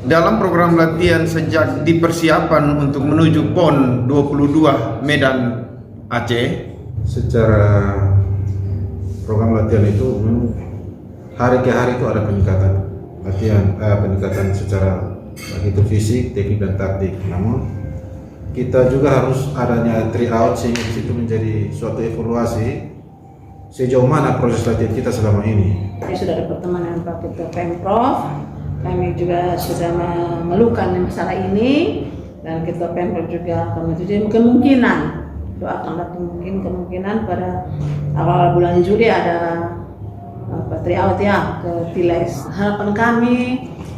dalam program latihan sejak di persiapan untuk menuju PON 22 Medan Aceh. Secara program latihan itu hari ke hari itu ada peningkatan peningkatan secara baik itu fisik, teknik dan taktik. Namun kita juga harus adanya tryout sehingga di situ menjadi suatu evaluasi sejauh mana proses latihan kita selama ini. Sudah ada pertemuan dengan Pak Ketua Pemprov, kami juga sudah mengeluhkan masalah ini, dan Ketua Pemprov juga kami jadi kemungkinan doakan kemungkinan pada awal bulan Juli ada tryout ya ke Tiles. Harapan kami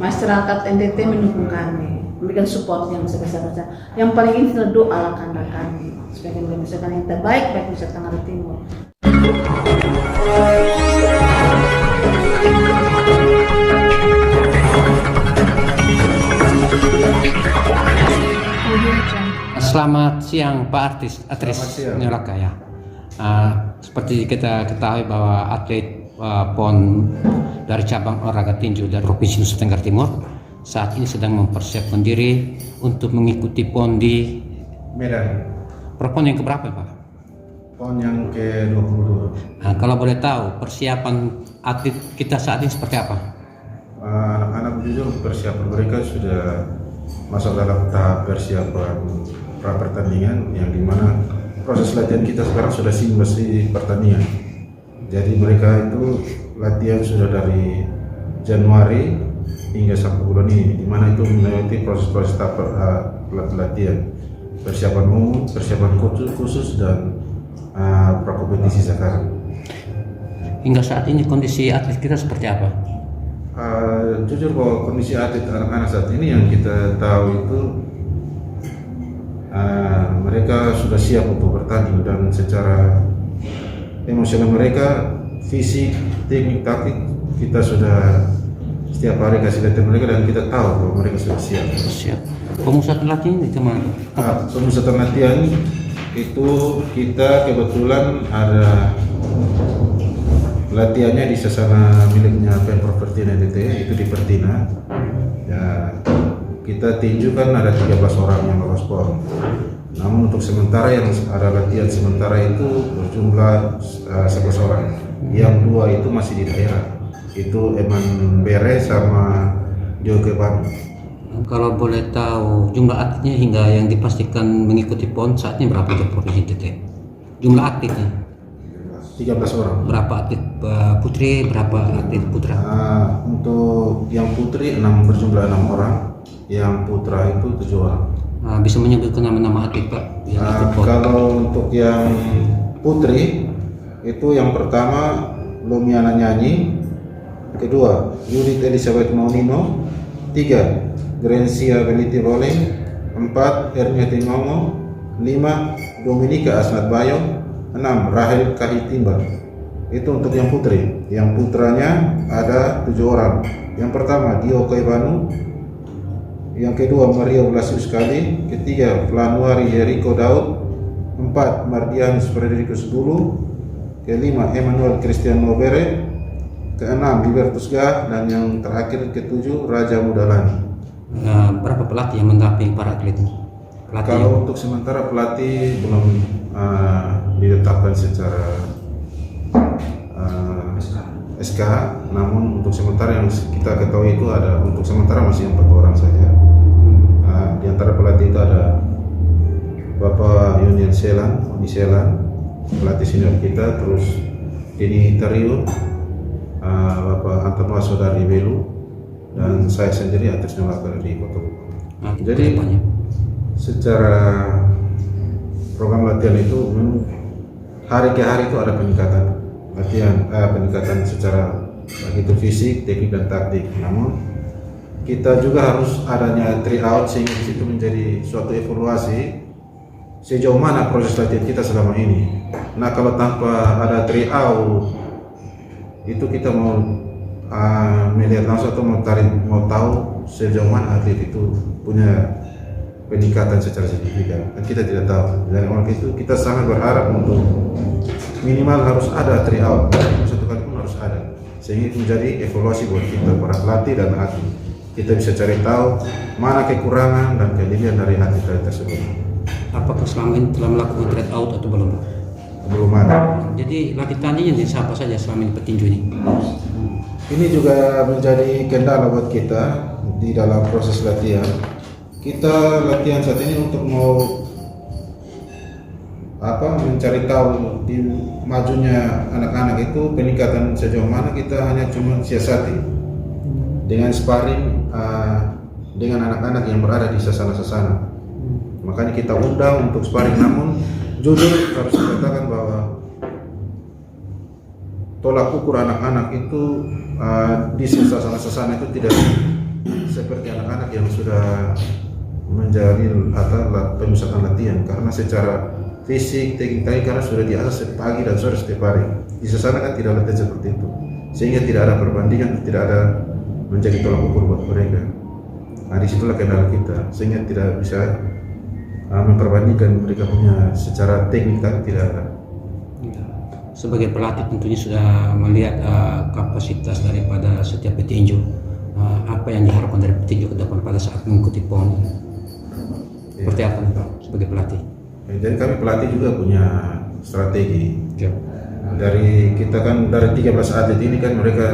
masyarakat NTT mendukung kami, memberikan support yang sebesar-besar. Yang paling inti adalah doa rekan-rekan kami supaya kami misalkan yang terbaik bagi Nusa Tenggara Timur. Selamat siang Pak Atris Nyolaka ya. Seperti kita ketahui bahwa atlet PON dari cabang olahraga tinju dari Provinsi Nusa Tenggara Timur saat ini sedang mempersiapkan diri untuk mengikuti PON di Medan. PON yang keberapa Pak? PON yang ke-22. Nah, kalau boleh tahu persiapan atlet kita saat ini seperti apa? Anak-anak jujur persiapan mereka sudah masuk dalam tahap persiapan pra pertandingan yang dimana proses latihan kita sekarang sudah seamless di pertandingan. Jadi mereka itu latihan sudah dari Januari hingga sampai bulan ini, dimana itu melewati proses-proses tahap latihan, persiapan umum, persiapan khusus dan prakompetisi sekarang. Hingga saat ini kondisi atlet kita seperti apa? Jujur bahwa kondisi atlet anak-anak saat ini yang kita tahu itu mereka sudah siap untuk bertanding, dan secara emosional mereka, fisik, teknik, taktik kita sudah setiap hari kasih latihan mereka dan kita tahu bahwa mereka sudah siap. Pemusatan latihan itu mana? Pemusatan latihan itu kita kebetulan ada latihannya di sasana miliknya Pemprov Pertina NTT, itu di Pertina. Ya, kita tinju kan ada 13 orang yang lolos PON. Namun untuk sementara yang ada latihan sementara itu berjumlah 11 orang. Yang 2 itu masih di daerah. Itu Eman Bere sama Joke Ban. Kalau boleh tahu jumlah atletnya hingga yang dipastikan mengikuti PON saat ini berapa untuk Provinsi NTT? Jumlah atletnya? 13 orang. Berapa atlet putri, berapa atlet putra? Untuk yang putri berjumlah 6 orang, yang putra itu 7 orang. Bisa menyebutkan nama-nama atlet Pak? Kalau untuk yang putri itu yang pertama Lumiana Nyanyi, kedua Judith Elizabeth Maunino, 3 Grencia Beliti Rolling, 4 Ernia Tingongo, 5 Dominika Asnat Bayo, 6 Rahel Kahitimba. Itu untuk yang putri. Yang putranya ada 7 orang. Yang pertama Dio Koibanu, yang kedua Maria Blasius Kali, ketiga Flanuari Yeriko Daud, 4 Mardianus Frederikus Dulu, kelima Emmanuel Christian Nobere, keenam Libertus Gah, dan yang terakhir ketujuh Raja Mudalani. Berapa pelatih yang mendampingi para atlet? Kalau untuk sementara pelatih belum ditetapkan secara SK, namun untuk sementara yang kita ketahui itu ada, untuk sementara masih 4 orang saja. Di antara pelatih itu ada Bapak Yunian Selan, pelatih senior kita, terus Dini Tario, Bapak Antonio Saudari Belu, dan saya sendiri Atris Nyolaka dari Kota Bogor. Jadi secara program latihan itu hari ke hari itu ada peningkatan peningkatan secara baik itu fisik, teknik dan taktik. Namun kita juga harus adanya tryout sehingga di situ menjadi suatu evaluasi sejauh mana proses latihan kita selama ini. Nah, kalau tanpa ada tryout itu kita mau melihat langsung atau mau tahu sejauh mana atlet itu punya peningkatan secara signifikan, kan kita tidak tahu. Dan oleh itu kita sangat berharap untuk minimal harus ada tryout, satu kali pun harus ada, sehingga itu menjadi evaluasi buat kita para pelatih dan atlet. kita bisa cari tahu mana kekurangan dan kelebihan dari atlet tersebut. Apakah selama ini telah melakukan trade out atau belum? Belum ada. Jadi latih tandingnya di siapa saja selama ini petinju ini? Ini juga menjadi kendala buat kita di dalam proses latihan. Kita latihan saat ini untuk mau mencari tahu di majunya anak-anak itu peningkatan sejauh mana, kita hanya cuma siasati dengan sparring dengan anak-anak yang berada di sasana-sasana. Makanya kita undang untuk sparring, namun jujur harus dikatakan bahwa tolak ukur anak-anak itu di sasana-sasana itu tidak seperti anak-anak yang sudah menjalani pemusatan latihan, karena secara fisik, teknik karena sudah di atas pagi dan sore setiap hari. Di sana kan tidak latihan seperti itu, sehingga tidak ada perbandingan, tidak ada menjadi tolak ukur buat mereka. Nah, disitulah kendala kita, sehingga tidak bisa memperbandingkan mereka punya secara teknik kan tidak ada. Sebagai pelatih tentunya sudah melihat kapasitas daripada setiap petinju. Apa yang diharapkan dari petinju ke depan pada saat mengikuti PON? Seperti apa sebagai pelatih? Jadi kami pelatih juga punya strategi. Ya. Dari kita kan dari 13 atlet ini kan mereka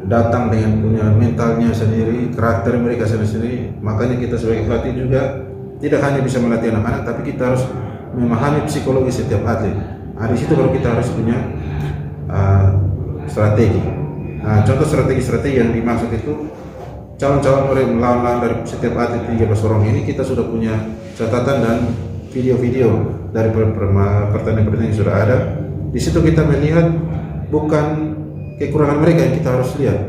datang dengan punya mentalnya sendiri, karakter mereka sendiri. Makanya kita sebagai pelatih juga tidak hanya bisa melatih anak-anak, tapi kita harus memahami psikologi setiap atlet. Nah, di situ baru kita harus punya strategi. Nah, contoh strategi-strategi yang dimaksud itu calon-calon melawan dari setiap atlet 13 orang ini kita sudah punya catatan dan video-video dari pertandingan-pertandingan yang sudah ada. Di situ kita melihat bukan kekurangan mereka yang kita harus lihat.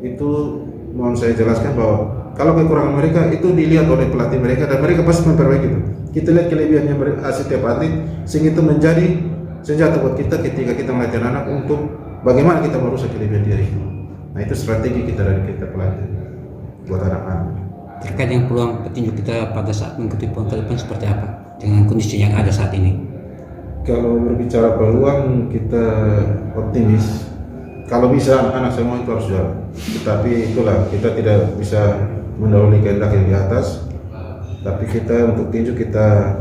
Itu mohon saya jelaskan bahwa kalau kekurangan mereka itu dilihat oleh pelatih mereka dan mereka pasti memperbaiki itu. Kita lihat kelebihannya setiap atlet, sehingga itu menjadi senjata buat kita ketika kita melatih anak untuk bagaimana kita merusak kelebihan diri. Nah, itu strategi kita dari kita pelatih buat anak-anak. Terkait dengan peluang petinju kita pada saat mengikuti PON ke depan seperti apa dengan kondisi yang ada saat ini? Kalau berbicara peluang, kita optimis. Kalau bisa anak-anak semua itu harus juara. Tetapi itulah, kita tidak bisa mendahului kehendak yang di atas. Tapi kita untuk tinju kita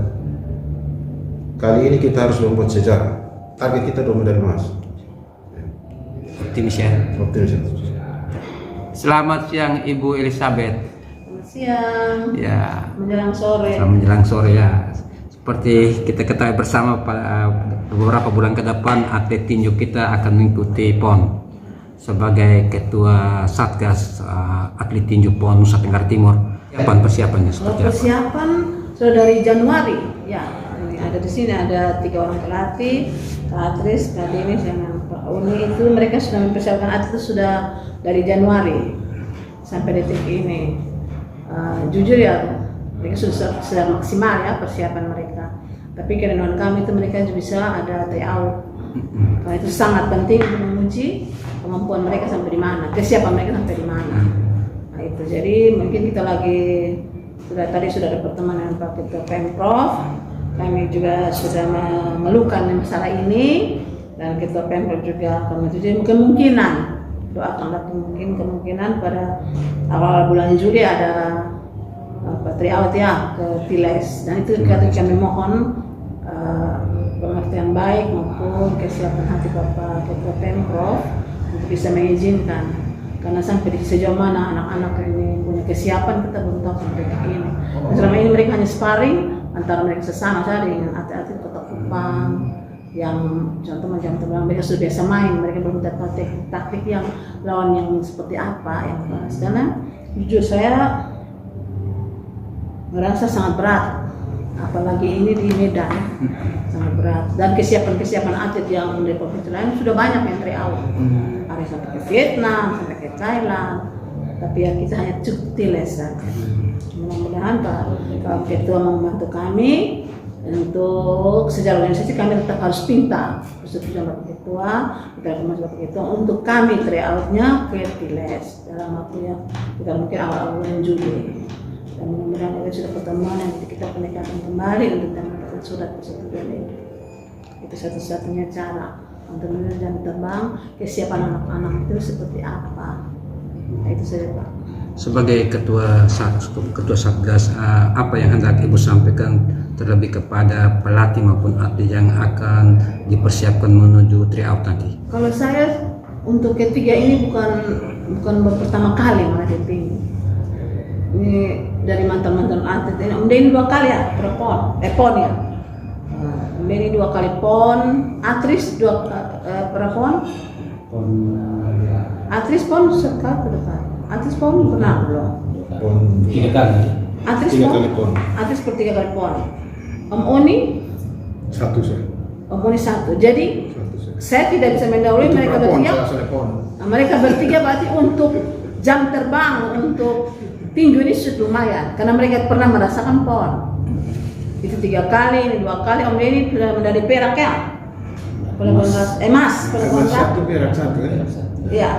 kali ini kita harus membuat sejarah. Target kita 2 medali emas. Optimis ya. Optimis. Selamat siang Ibu Elizabeth. Selamat siang. Ya. Menjelang sore. Selamat menjelang sore ya. Seperti kita ketahui bersama pada beberapa bulan ke depan atlet tinju kita akan mengikuti PON. Sebagai ketua Satgas atlet tinju PON Nusa Tenggara Timur, persiapannya seperti apa? Persiapan sudah dari Januari. Ya, ini ada di sini ada 3 orang pelatih, Kak Atris, Kak Denis, dengan Pak Uni itu mereka sudah mempersiapkan atlet itu sudah dari Januari sampai detik ini. Jujur ya, mereka sudah maksimal ya persiapan mereka. Tapi kerendahan kami itu mereka bisa ada tryout. Karena itu sangat penting untuk menguji kemampuan mereka sampai di mana, kesiapan mereka sampai di mana. Nah itu, jadi mungkin kita tadi sudah ada pertemuan dengan Pak Ketua Pemprov. Kami juga sudah mengeluhkan masalah ini dan Ketua Pemprov juga kami jadi kemungkinan doakan kemungkinan pada awal bulan Juli ada tryout ya ke Tiles, dan itu kami mohon pengertian baik maupun kesiapan hati Bapak Ketua Pemprov untuk bisa mengizinkan, karena sampai di sejauh mana anak-anak ini punya kesiapan kita belum tahu sampai detik ini. Selama ini mereka hanya sparring antara mereka sesama saja dengan atlet-atlet Kota Kupang yang contoh macam terbang, mereka sudah biasa main, mereka belum dapat taktik yang lawan yang seperti apa yang bahas. Karena jujur saya merasa sangat berat, apalagi ini di Medan sangat berat, dan kesiapan atlet yang dari provinsi lain sudah banyak yang tryout, ada sampai ke Vietnam, sampai ke Thailand, tapi ya kita hanya cukup Tiles saja. Mudah-mudahan Pak Ketua membantu kami, dan untuk sejarah organisasi kami tetap harus pintar persetujuan Bapak Ketua, kita masuk Bapak Ketua untuk kami tryoutnya ke Tiles dalam waktu yang kita mungkin awal bulan Juli. Dan mudah-mudahan itu sudah pertemuan yang kita pendekatan kembali untuk mendapatkan surat persetujuan ini. Itu satu-satunya cara untuk menunjukkan terbang kesiapan anak-anak itu seperti apa. Nah, itu saja Pak. sebagai ketua Satgas, apa yang hendak Ibu sampaikan terlebih kepada pelatih maupun atlet yang akan dipersiapkan menuju tryout nanti? Kalau saya untuk ketiga ini bukan pertama kali melatih tim. Ini dari mantan atlet ini. Om Denny 2 kali ya, pon ya. Om Denny 2 kali pon, Atris 2 pon. Atris pon sekali berapa? Atris pon pernah belum? Pon 3 kali. Atris 3 pon. kali pon. Atris per 3 kali pon. Om Oni 1 saya. Om Oni 1. Jadi 1 saya. saya tidak bisa mendahului Itu mereka prapon, bertiga. salah pon. Nah, mereka bertiga berarti untuk jam terbang untuk tinju ini sudah lumayan karena mereka pernah merasakan pon. Itu 3 kali, ini 2 kali. Om Denny sudah medali perak ya. Emas. Emas 1 perak 1 ya. Iya.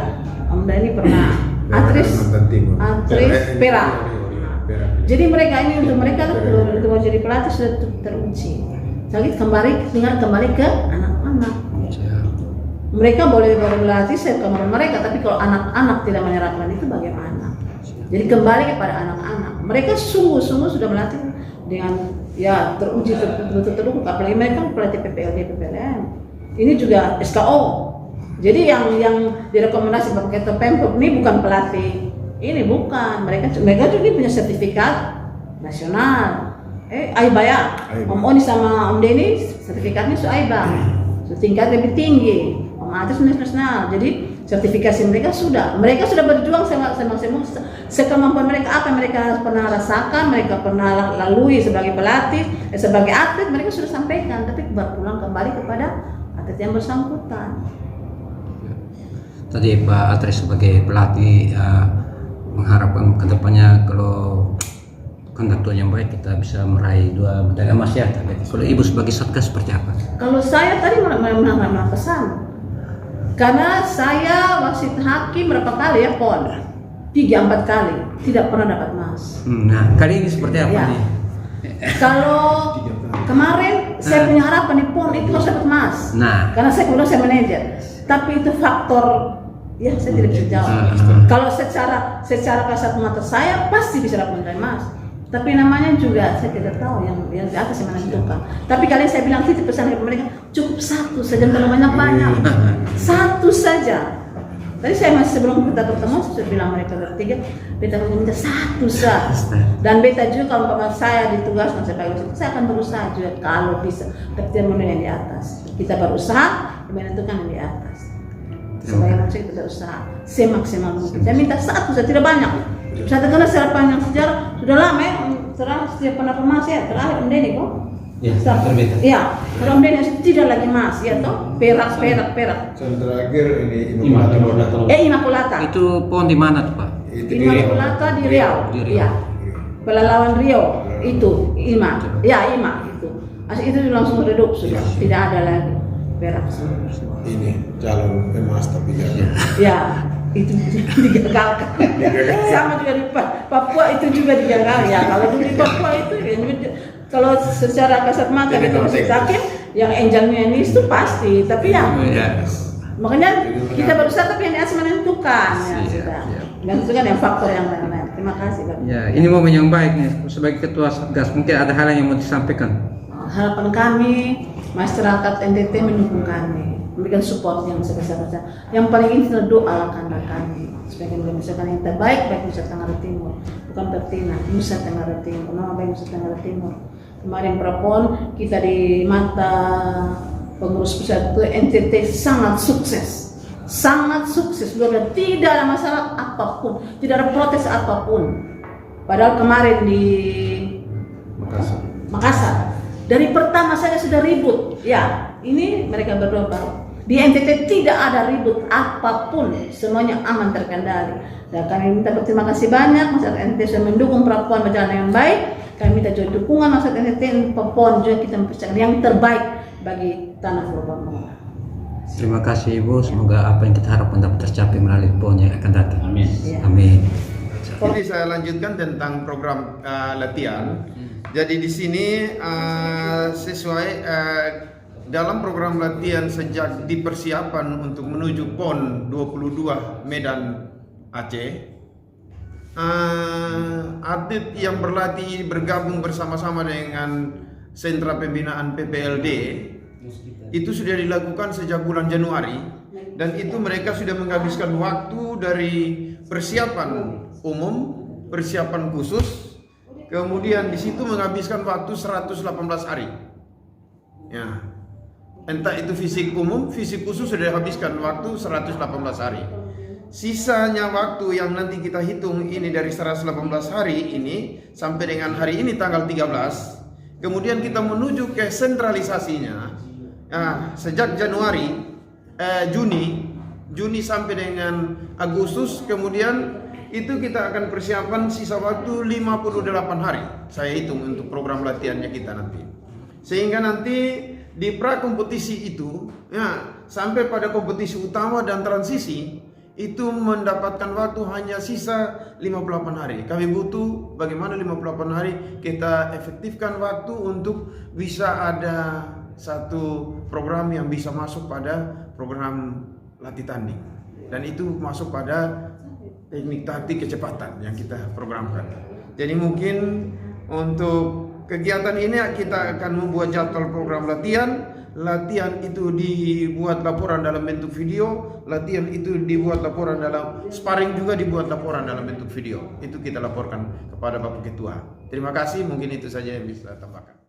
Om Denny pernah. Atris perak. Perak. Jadi mereka ini untuk mereka tuh mau jadi pelatih sudah teruji. Jadi tinggal kembali ke anak-anak. Mereka boleh berlatih sekemampuan mereka, tapi kalau anak-anak tidak menyerahkan itu bagaimana? Jadi kembali kepada anak-anak. Mereka sungguh-sungguh sudah melatih dengan ya teruji terukur. Apalagi mereka pelatih PPLD, PPLN. Ini juga SKO. Jadi yang direkomendasi pakai Pemprov ini bukan pelatih. Ini bukan. Mereka juga punya sertifikat nasional. AIBA ya. Om Oni sama Om Denny sertifikatnya AIBA. Tingkat lebih tinggi. Om Atris nasional. Jadi sertifikasi mereka sudah berjuang sekemampuan mereka, apa yang mereka pernah rasakan, mereka pernah lalui sebagai pelatih, sebagai atlet, mereka sudah sampaikan, tapi berpulang kembali kepada atlet yang bersangkutan. Tadi Pak Atris sebagai pelatih mengharapkan kedepannya kalau konduktor yang baik kita bisa meraih 2 medali emas ya. Kalau Ibu sebagai Satgas seperti apa? Kalau saya tadi menambah pesan. Karena saya wasit hakim berapa kali ya pon? 3-4 kali tidak pernah dapat emas. Nah, kali ini seperti apa Ya. nih? Kalau kemarin saya punya harapan di pon itu harus dapat emas. Nah. Karena saya kemudian saya manajer. Tapi itu faktor ya saya tidak bisa jawab. Kalau secara kasat mata saya pasti bisa dapat medali emas. Tapi namanya juga saya tidak tahu yang di atas yang menentukan. Tapi kalian saya bilang titip pesan kepada mereka cukup 1 saja, terlalu banyak. 1 saja. Tadi saya masih sebelum kita bertemu saya bilang mereka bertiga, beta minta 1 saja. Dan beta juga kalau bapak saya ditugaskan sebagai wasit, saya akan berusaha juga kalau bisa dapat yang di atas. Kita berusaha menentukan yang di atas. Sebagai manusia kita berusaha semaksimal mungkin. Saya minta 1 saja, tidak banyak. Saya terkenal secara panjang sejarah sudah lama ya, setiap pernah emas ya terakhir Om Denny kok. Ya, berbeda. Iya, kalau Om Denny tidak lagi emas ya toh, perak. Yang terakhir ini Immaculata. Immaculata. Itu pon di mana tuh Pak? Immaculata di Riau. Di Riau. Iya. Pelawan Riau itu Ima. Ya Ima itu. Itu langsung redup sudah, tidak ada lagi perak. Ini calon emas tapi jangan. Ya. Itu digagalkan. Sama juga di Papua itu juga digagalkan ya. Kalau dulu di Papua itu kalau secara kasat mata kita masih sakit, yang angelnya ini itu pasti. Tapi ya, makanya kita berusaha tapi yang atas menentukan ya sudah. Menentukan yang faktor yang lain. Terima kasih Pak. Ya, ini momen yang baik nih sebagai ketua Satgas. Mungkin ada hal yang mau disampaikan. Harapan kami masyarakat NTT mendukung kami. Memberikan support yang sebesar-besar. Yang paling inti adalah doa kami supaya kami misalkan yang terbaik baik Nusa Tenggara Timur, bukan Pertina, Nusa Tenggara Timur, nama baik Nusa Tenggara Timur. Kemarin prapon kita di mata pengurus pusat itu NTT sangat sukses, luar biasa. Tidak ada masalah apapun, tidak ada protes apapun. Padahal kemarin di Makassar. Dari pertama saya sudah ribut, ya ini mereka berdua baru. Di NTT tidak ada ribut apapun, semuanya aman terkendali. Dan kami minta berterima kasih banyak masyarakat NTT sudah mendukung perempuan berjalan yang baik. Kami minta juga dukungan masyarakat NTT perempuan juga kita mempersiapkan yang terbaik bagi tanah Purbalingga. Terima kasih Ibu, semoga apa yang kita harapkan dapat tercapai melalui PON yang akan datang. Amin. Ya. Amin. Ini saya lanjutkan tentang program latihan. Jadi di sini sesuai dalam program latihan sejak di persiapan untuk menuju PON 22 Medan Aceh, atlet yang berlatih bergabung bersama-sama dengan sentra pembinaan PPLD itu sudah dilakukan sejak bulan Januari, dan itu mereka sudah menghabiskan waktu dari persiapan umum, persiapan khusus, kemudian di situ menghabiskan waktu 118 hari. Ya. Entah itu fisik umum, fisik khusus sudah habiskan waktu 118 hari. Sisanya waktu yang nanti kita hitung ini dari 118 hari ini sampai dengan hari ini tanggal 13. Kemudian kita menuju ke sentralisasinya. Sejak Juni sampai dengan Agustus, kemudian itu kita akan persiapan sisa waktu 58 hari. Saya hitung untuk program latihannya kita nanti. Sehingga nanti di pra kompetisi itu, sampai pada kompetisi utama dan transisi itu mendapatkan waktu hanya sisa 58 hari. Kami butuh bagaimana 58 hari kita efektifkan waktu untuk bisa ada satu program yang bisa masuk pada program latih tanding, dan itu masuk pada teknik taktik kecepatan yang kita programkan. Jadi mungkin untuk kegiatan ini kita akan membuat jadwal program latihan. Latihan itu dibuat laporan dalam bentuk video, latihan itu dibuat laporan dalam sparring, juga dibuat laporan dalam bentuk video. Itu kita laporkan kepada Bapak Ketua. Terima kasih, mungkin itu saja yang bisa tambahkan.